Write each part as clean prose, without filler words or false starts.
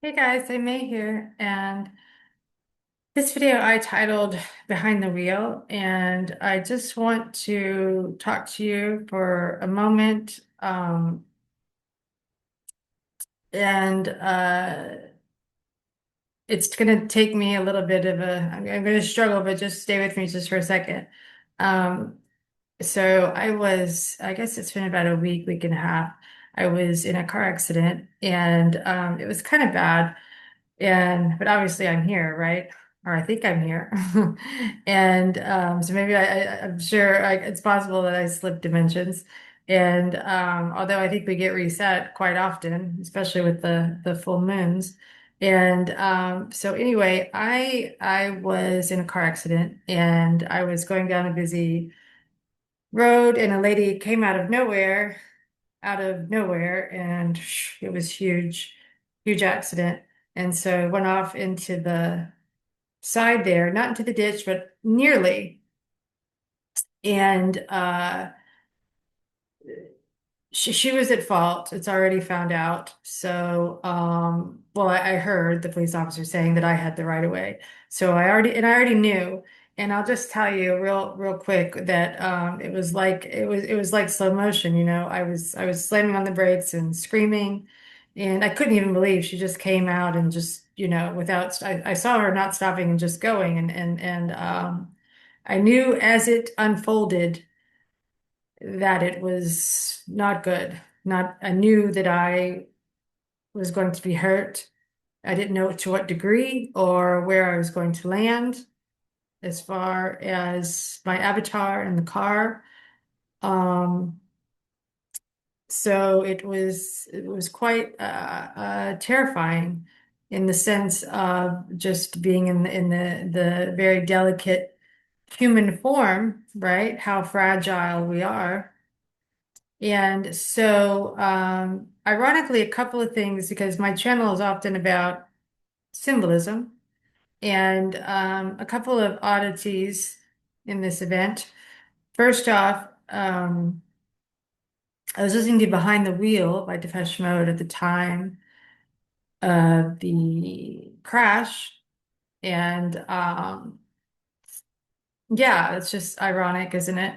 Hey guys, I May here, and this video I titled Behind the Wheel, and I just want to talk to you for a moment. And It's going to take me a little bit of I'm going to struggle, but just stay with me just for a second. Um, I guess it's been about a week and a half. I was in a car accident, and it was kind of bad. But obviously I'm here, right? Or I think I'm here. So maybe I'm sure it's possible that I slipped dimensions. Although I think we get reset quite often, especially with the full moons. So anyway, I was in a car accident and I was going down a busy road and a lady came out of nowhere, and it was huge, huge accident. And so I went off into the side there, not into the ditch, but nearly. And she was at fault. It's already found out. I heard the police officer saying that I had the right of way. I already knew. And I'll just tell you real quick that it was like slow motion. I was slamming on the brakes and screaming, and I couldn't even believe she just came out and just, I saw her not stopping and just going. I knew as it unfolded that it was not good. Not, I knew that I was going to be hurt. I didn't know to what degree or where I was going to land as far as my avatar in the car. Um, it was quite terrifying in the sense of just being in the very delicate human form, right? How fragile we are. Ironically, a couple of things, because my channel is often about symbolism, and a couple of oddities in this event. First off, I was listening to Behind the Wheel by Depeche Mode at the time of the crash, and yeah, it's just ironic, isn't it?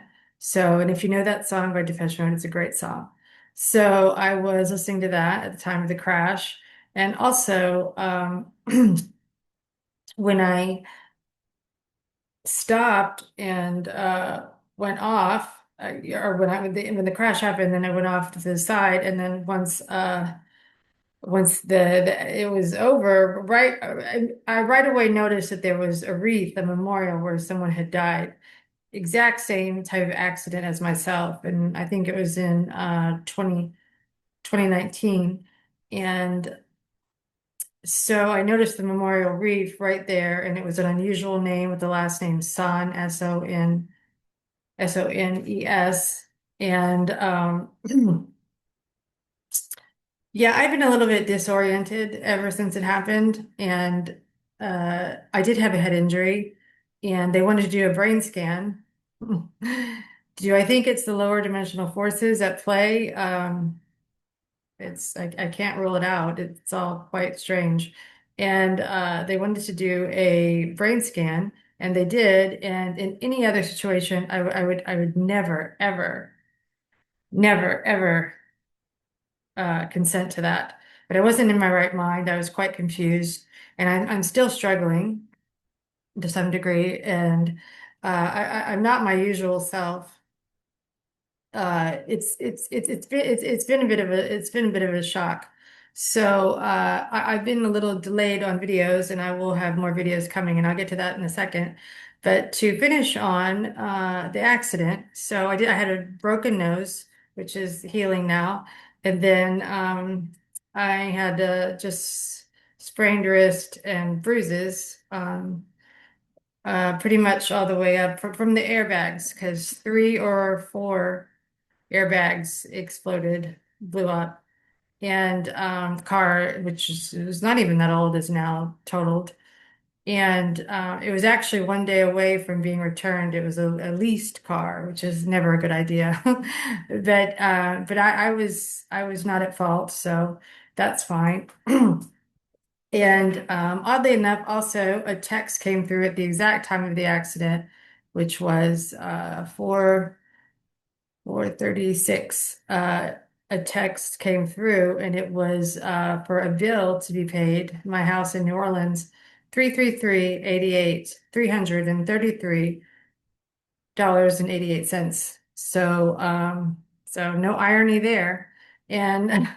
And if you know that song by Depeche Mode, it's a great song. So I was listening to that at the time of the crash. And also, when I stopped and went off, or when the crash happened, then I went off to the side. And then once it was over, I right away noticed that there was a wreath, a memorial where someone had died. Exact same type of accident as myself. And I think it was in 2019. And so I noticed the memorial wreath right there, and it was an unusual name with the last name Son, Sones. And Yeah, I've been a little bit disoriented ever since it happened. And I did have a head injury, and they wanted to do a brain scan. Do I think it's the lower dimensional forces at play? I can't rule it out. It's all quite strange. And They wanted to do a brain scan, and they did. And in any other situation, I would never, ever, never, ever consent to that. But I wasn't in my right mind. I was quite confused, and I'm still struggling to some degree. I'm not my usual self. It's been a bit of a shock. I've been a little delayed on videos, and I will have more videos coming, and I'll get to that in a second. But to finish on the accident, I had a broken nose, which is healing now, and then I had just sprained wrist and bruises. Pretty much all the way up from the airbags, because three or four airbags exploded, blew up, and the car, was not even that old, is now totaled. It was actually one day away from being returned. It was a leased car, which is never a good idea. But I was not at fault, so that's fine. And oddly enough, also a text came through at the exact time of the accident, which was 4:36. A text came through, and it was for a bill to be paid. My house in New Orleans, 33388, $333.88. So no irony there. And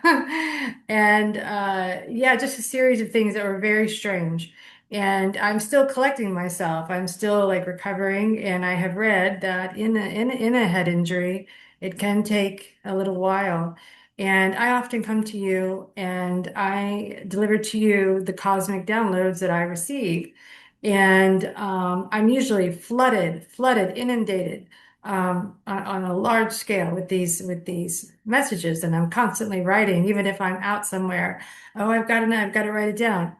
and yeah, just a series of things that were very strange. And I'm still collecting myself. I'm still like recovering, and I have read that in a head injury, it can take a little while. And I often come to you and I deliver to you the cosmic downloads that I receive. And I'm usually inundated on a large scale with these messages, and I'm constantly writing, even if I'm out somewhere. Oh, I've got to write it down.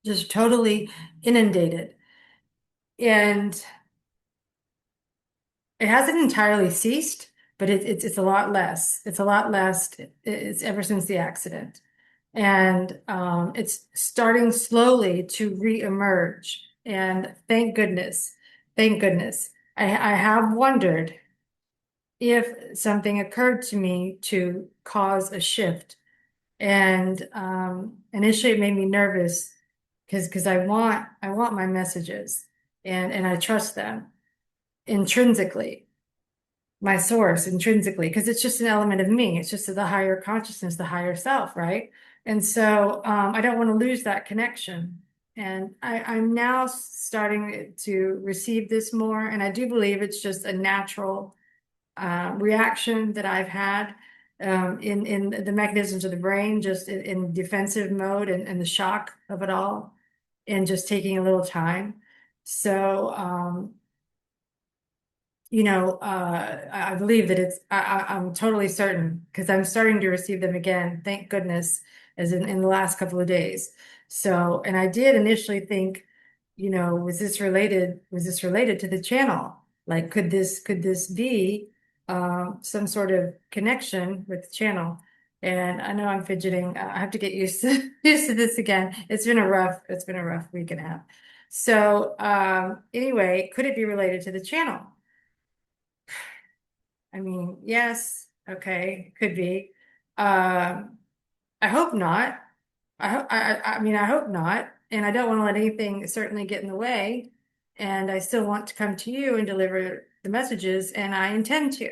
Just totally inundated, and it hasn't entirely ceased, but it's a lot less. It's a lot less. It's ever since the accident. And it's starting slowly to reemerge. And thank goodness, thank goodness. I have wondered if something occurred to me to cause a shift. And initially it made me nervous because I want my messages and I trust them intrinsically, my source intrinsically, because it's just an element of me. It's just the higher consciousness, the higher self, right? And so I don't want to lose that connection. And I'm now starting to receive this more. And I do believe it's just a natural reaction that I've had in the mechanisms of the brain, just in defensive mode and the shock of it all, and just taking a little time. So, I believe that I'm totally certain because I'm starting to receive them again, thank goodness, as in the last couple of days. So, and I did initially think, was this related to the channel? Like, could this be some sort of connection with the channel? And I know I'm fidgeting. I have to get used to used to this again. It's been a rough week and a half. So, anyway, could it be related to the channel? I mean, yes, okay, could be. Um, I hope not. I mean, I hope not. And I don't want to let anything certainly get in the way. And I still want to come to you and deliver the messages, and I intend to.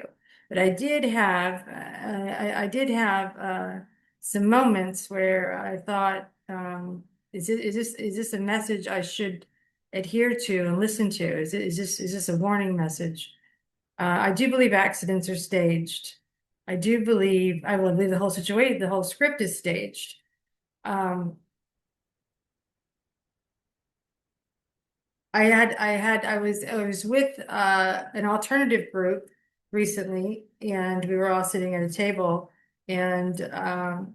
But I did have some moments where I thought, is this a message I should adhere to and listen to? Is this a warning message? I do believe accidents are staged. I will believe the whole situation, the whole script is staged. Um, I was with an alternative group recently, and we were all sitting at a table, and the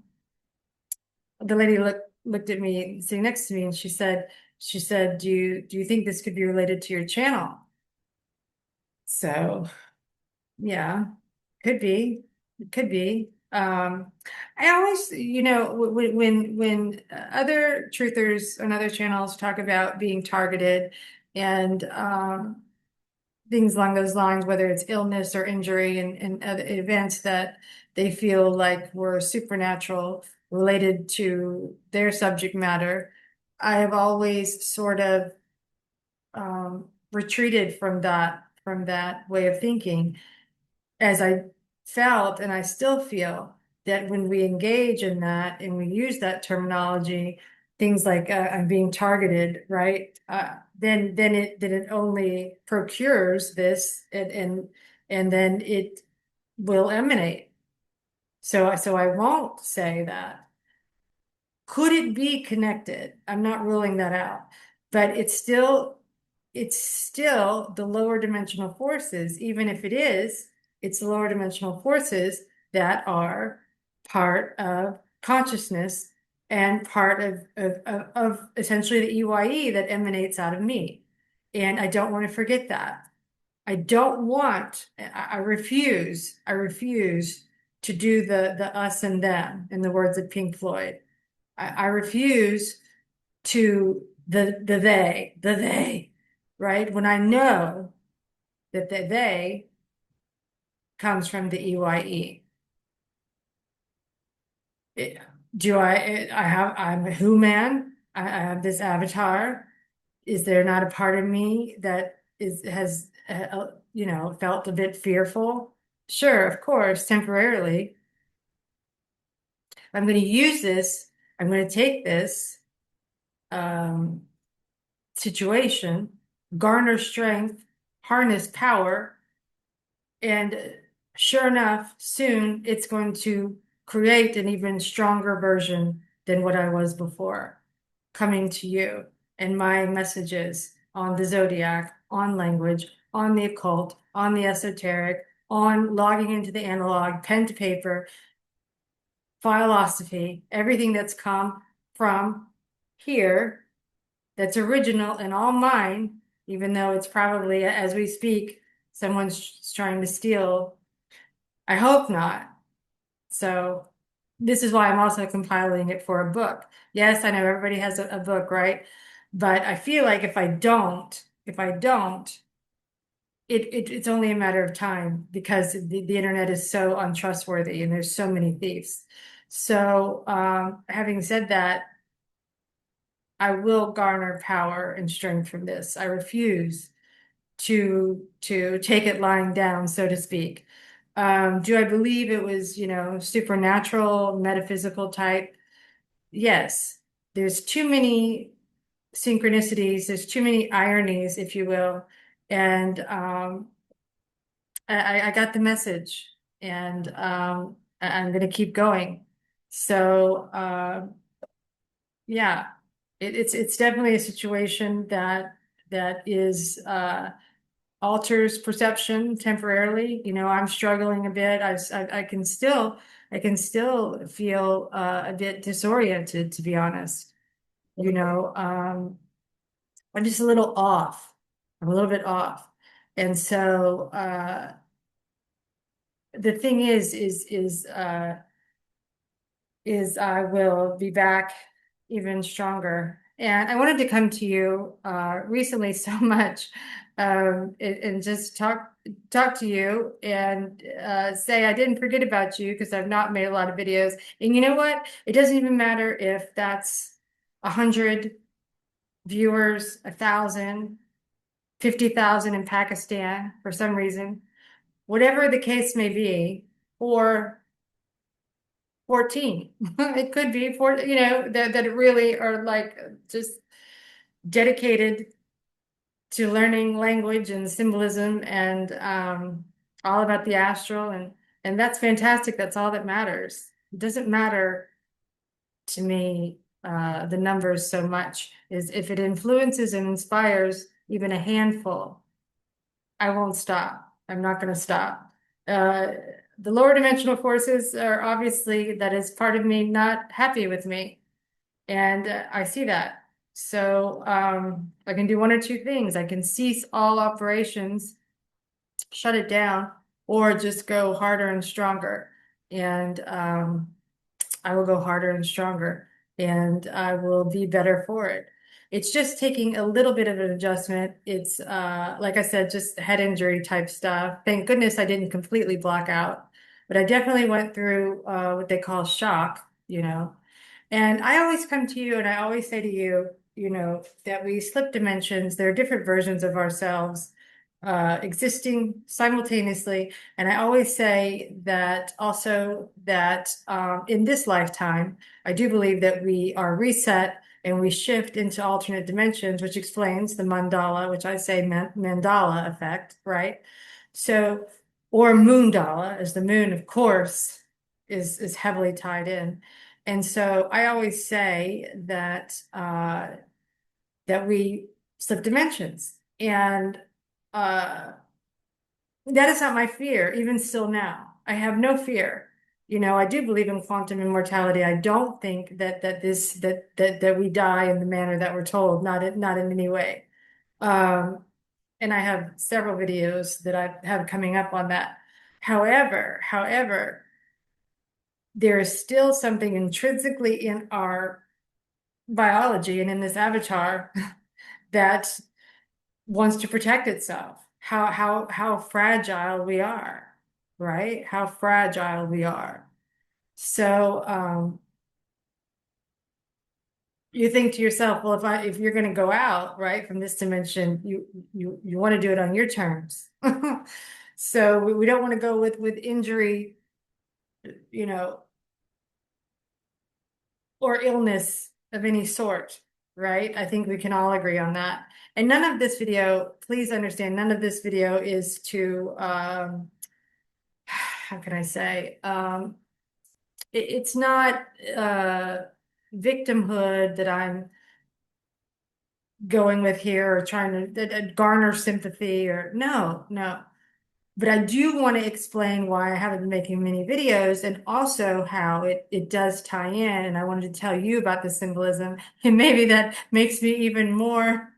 lady looked at me sitting next to me, and she said, do you think this could be related to your channel? So yeah, could be. It could be. I always, when other truthers on other channels talk about being targeted and things along those lines, whether it's illness or injury and other events that they feel like were supernatural related to their subject matter, I have always sort of retreated from that way of thinking, as I felt and I still feel that when we engage in that and we use that terminology, things like I'm being targeted, right? Then it only procures this, and then it will emanate. So I won't say that. Could it be connected? I'm not ruling that out, but it's still the lower dimensional forces. Even if it is, it's the lower dimensional forces that are part of consciousness and part of essentially the EYE that emanates out of me. And I don't want to forget that. I refuse to do the us and them, in the words of Pink Floyd. I refuse to the they, right? When I know that the they comes from the EYE. It- do I'm a who man. I have this avatar. Is there not a part of me that has, felt a bit fearful? Sure, of course, temporarily. I'm going to use this. I'm going to take this um, situation, garner strength, harness power, and sure enough, soon it's going to create an even stronger version than what I was before, coming to you and my messages on the zodiac, on language, on the occult, on the esoteric, on logging into the analog, pen to paper, philosophy, everything that's come from here that's original and all mine, even though it's probably, as we speak, someone's trying to steal. I hope not. So this is why I'm also compiling it for a book. Yes, I know everybody has a book, right? But I feel like if I don't, it's only a matter of time because the internet is so untrustworthy and there's so many thieves. So having said that, I will garner power and strength from this. I refuse to take it lying down, so to speak. Do I believe it was, supernatural, metaphysical type? Yes. There's too many synchronicities, there's too many ironies, if you will. And I got the message and I'm going to keep going. So yeah, it's definitely a situation that is alters perception temporarily. I'm struggling a bit. I can still feel a bit disoriented, to be honest. I'm just a little off. I'm a little bit off. And so the thing is I will be back even stronger. And I wanted to come to you recently so much and just talk to you and say I didn't forget about you because I've not made a lot of videos. And you know what? It doesn't even matter if that's 100 viewers, 1,000, 50,000 in Pakistan for some reason, whatever the case may be, or 14. It could be four, that really are like just dedicated to learning language and symbolism and all about the astral and that's fantastic. That's all that matters. It doesn't matter to me the numbers so much is if it influences and inspires even a handful, I won't stop. I'm not going to stop. Uh, the lower dimensional forces are obviously that is part of me not happy with me. And I see that. So I can do one or two things. I can cease all operations, shut it down, or just go harder and stronger. And I will go harder and stronger and I will be better for it. It's just taking a little bit of an adjustment. It's like I said, just head injury type stuff. Thank goodness I didn't completely block out, but I definitely went through what they call shock. And I always come to you and I always say to you, that we slip dimensions. There are different versions of ourselves existing simultaneously. And I always say that also that in this lifetime, I do believe that we are reset and we shift into alternate dimensions, which explains the mandala, which I say mandala effect, right? So, or moondala, as the moon, of course, is heavily tied in. And so I always say that we slip dimensions. And uh, that is not my fear, even still now. I have no fear. I do believe in quantum immortality. I don't think that we die in the manner that we're told, not in any way. Um, and I have several videos that I have coming up on that. However, there is still something intrinsically in our biology and in this avatar that wants to protect itself. How fragile we are, right? How fragile we are. So you think to yourself, well, if you're going to go out, right, from this dimension, you want to do it on your terms. So we don't want to go with injury, you know, or illness of any sort, right? I think we can all agree on that. And none of this video, please understand, none of this video is to how can I say? It's not victimhood that I'm going with here or trying to garner sympathy or no. But I do want to explain why I haven't been making many videos and also how it does tie in. And I wanted to tell you about the symbolism. And maybe that makes me even more,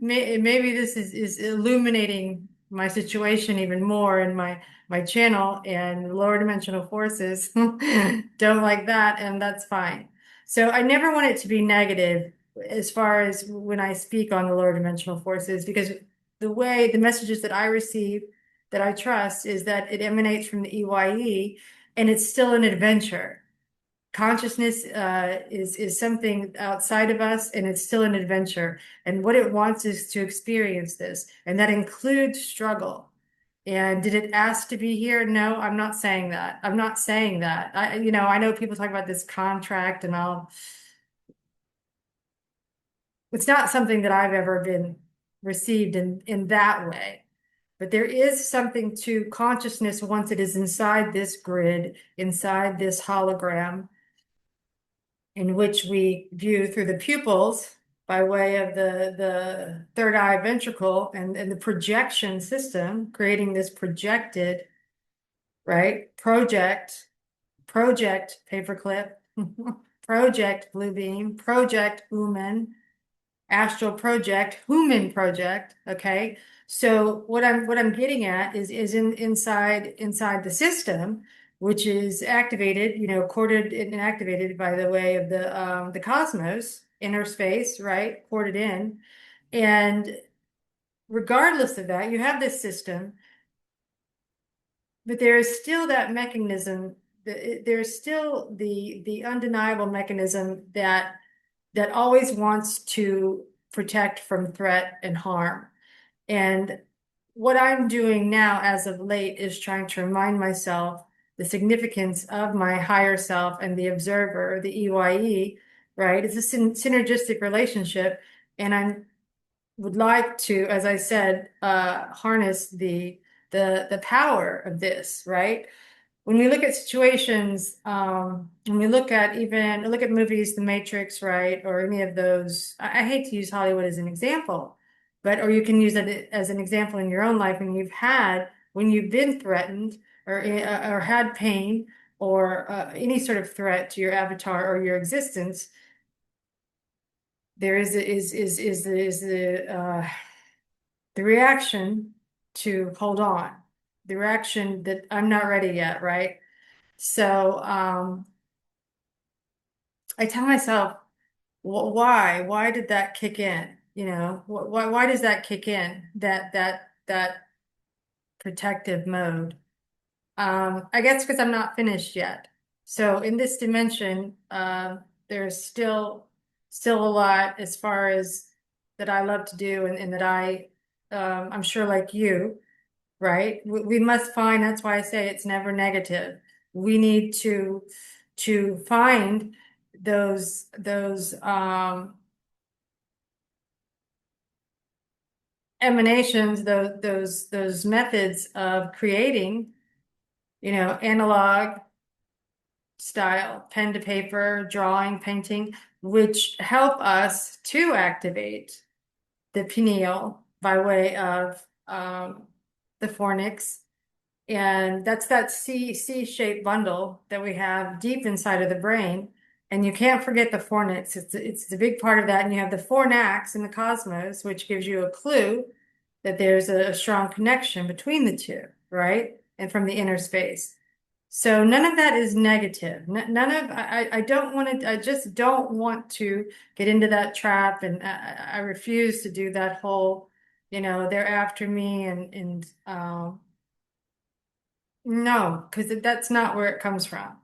maybe this is illuminating my situation even more in my channel, and lower dimensional forces don't like that, and that's fine. So I never want it to be negative as far as when I speak on the lower dimensional forces, because the way the messages that I receive that I trust is that it emanates from the EYE, and it's still an adventure. Consciousness is something outside of us, and it's still an adventure. And what it wants is to experience this, and that includes struggle. And did it ask to be here? No, I'm not saying that. I'm not saying that. I know people talk about this contract and all. It's not something that I've ever been received in that way. But there is something to consciousness once it is inside this grid, inside this hologram, in which we view through the pupils by way of the third eye ventricle and the projection system, creating this projected, right? Project paperclip, project blue beam, project Uman, astral project, human project. Okay. So what I'm getting at is inside the system, which is activated, corded and activated by the way of the cosmos, inner space, right? Corded in. And regardless of that, you have this system, but there is still that mechanism, there's still the undeniable mechanism that always wants to protect from threat and harm. And what I'm doing now as of late is trying to remind myself the significance of my higher self and the observer, the EYE, right? It's a synergistic relationship. And I would like to, as I said, harness the power of this, right? When we look at situations, when we look at movies, The Matrix, right, or any of those, I hate to use Hollywood as an example, but or you can use it as an example in your own life when you've been threatened or had pain or any sort of threat to your avatar or your existence. There is the reaction to hold on, the reaction that I'm not ready yet, right? So I tell myself, why did that kick in? Why does that kick in? That protective mode. I guess because I'm not finished yet. So in this dimension, there's still a lot as far as that I love to do, and that I'm sure like you, right? We must find, that's why I say it's never negative. We need to find those emanations, those methods of creating, analog style, pen to paper, drawing, painting, which help us to activate the pineal by way of the fornix. And that's that C-shaped bundle that we have deep inside of the brain. And you can't forget the fornix. It's a big part of that. And you have the fornax in the cosmos, which gives you a clue that there's a strong connection between the two, right? And from the inner space. So none of that is negative. None of I don't want to. I just don't want to get into that trap, and I refuse to do that whole, they're after me, and no, because that's not where it comes from.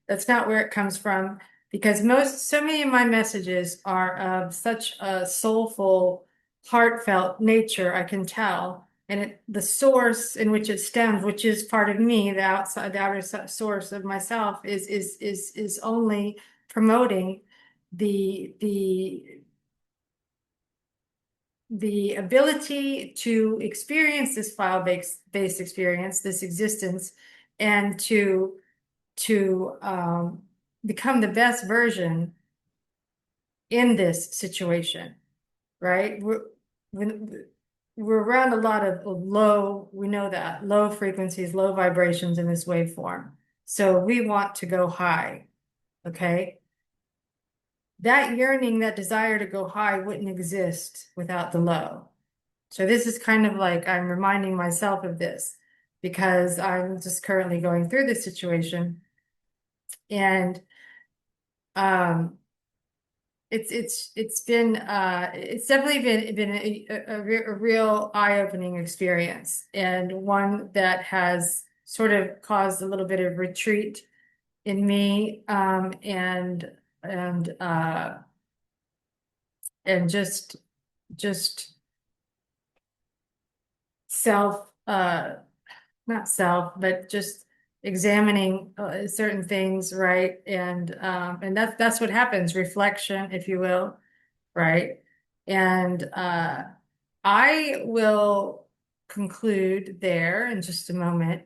That's not where it comes from because so many of my messages are of such a soulful, heartfelt nature, I can tell. And the source in which it stems, which is part of me, the outer source of myself, is only promoting the the ability to experience this file-based experience, this existence, and to become the best version in this situation, right? When, we're around a lot of we know that, low frequencies, low vibrations in this waveform. So we want to go high, okay? That yearning, that desire to go high wouldn't exist without the low. So this is kind of like I'm reminding myself of this because I'm just currently going through this situation. And um, it's definitely been a real eye-opening experience, and one that has sort of caused a little bit of retreat in me, and uh and just self not self, but just examining certain things, right? And that's what happens, reflection, if you will, right? And I will conclude there in just a moment.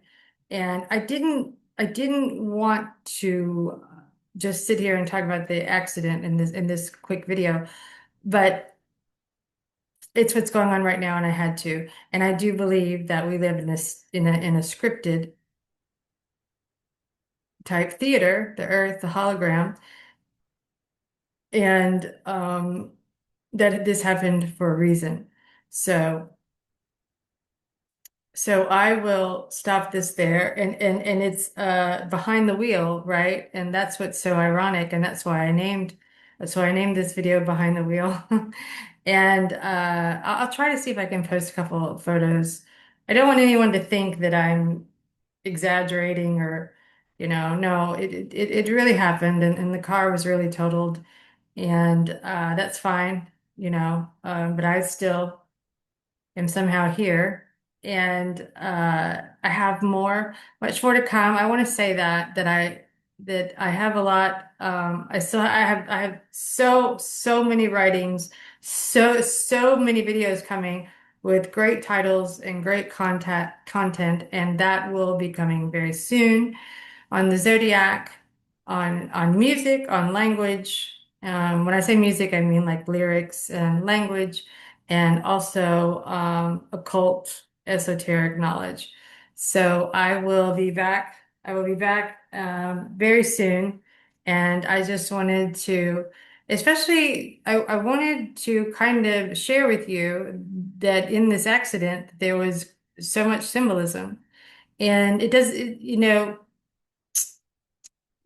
And I didn't want to just sit here and talk about the accident in this quick video, but it's what's going on right now, and I had to. And I do believe that we live in a scripted type theater, the Earth, the hologram, and that this happened for a reason. So so I will stop this there, and it's behind the wheel, right? And that's what's so ironic, and that's why I named this video Behind the Wheel. And I'll try to see if I can post a couple of photos. I don't want anyone to think that I'm exaggerating or, no, it really happened, and the car was really totaled, and that's fine, but I still am somehow here. And I have much more to come. I want to say that I have a lot. I have so many writings, so many videos coming with great titles and great content, and that will be coming very soon on the zodiac, on music, on language. When I say music, I mean like lyrics and language, and also occult, esoteric knowledge. So I will be back. I will be back very soon, and I just wanted to, especially, I wanted to kind of share with you that in this accident there was so much symbolism, and it does,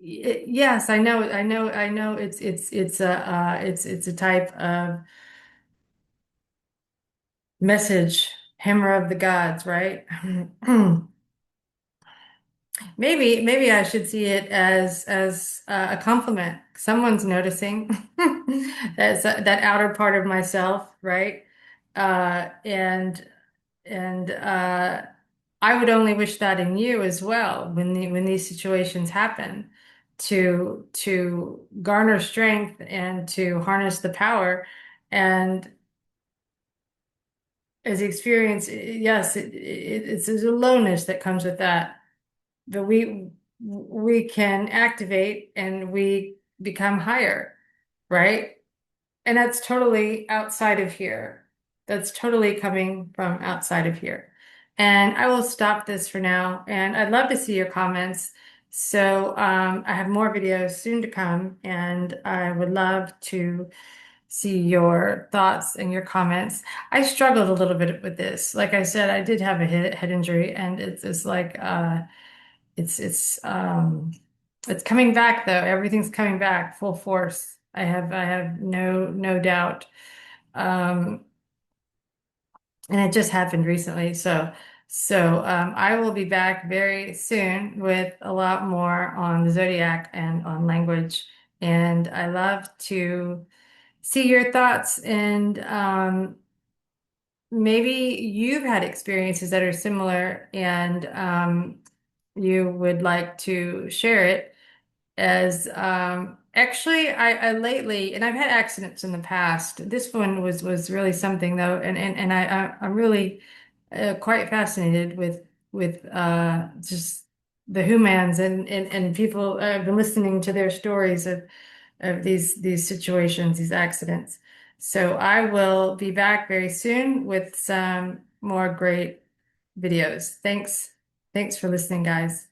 yes, I know. It's a type of message, hammer of the gods, right? Maybe I should see it as a compliment. Someone's noticing that outer part of myself, right? And I would only wish that in you as well when these situations happen, to garner strength and to harness the power. And as experience, yes, it's there's a lowness that comes with that, but we can activate and we become higher, right? And that's totally outside of here. That's totally coming from outside of here. And I will stop this for now. And I'd love to see your comments. So I have more videos soon to come, and I would love to see your thoughts and your comments. I struggled a little bit with this. Like I said, I did have a head injury, and it's like it's coming back though. Everything's coming back full force. I have no doubt. Um, and it just happened recently. So I will be back very soon with a lot more on the zodiac and on language. And I love to see your thoughts and maybe you've had experiences that are similar and you would like to share it as actually I lately and I've had accidents in the past. This one was really something though, and I'm really quite fascinated with just the humans and people. I've been listening to their stories of these situations, these accidents. So I will be back very soon with some more great videos. Thanks for listening, guys.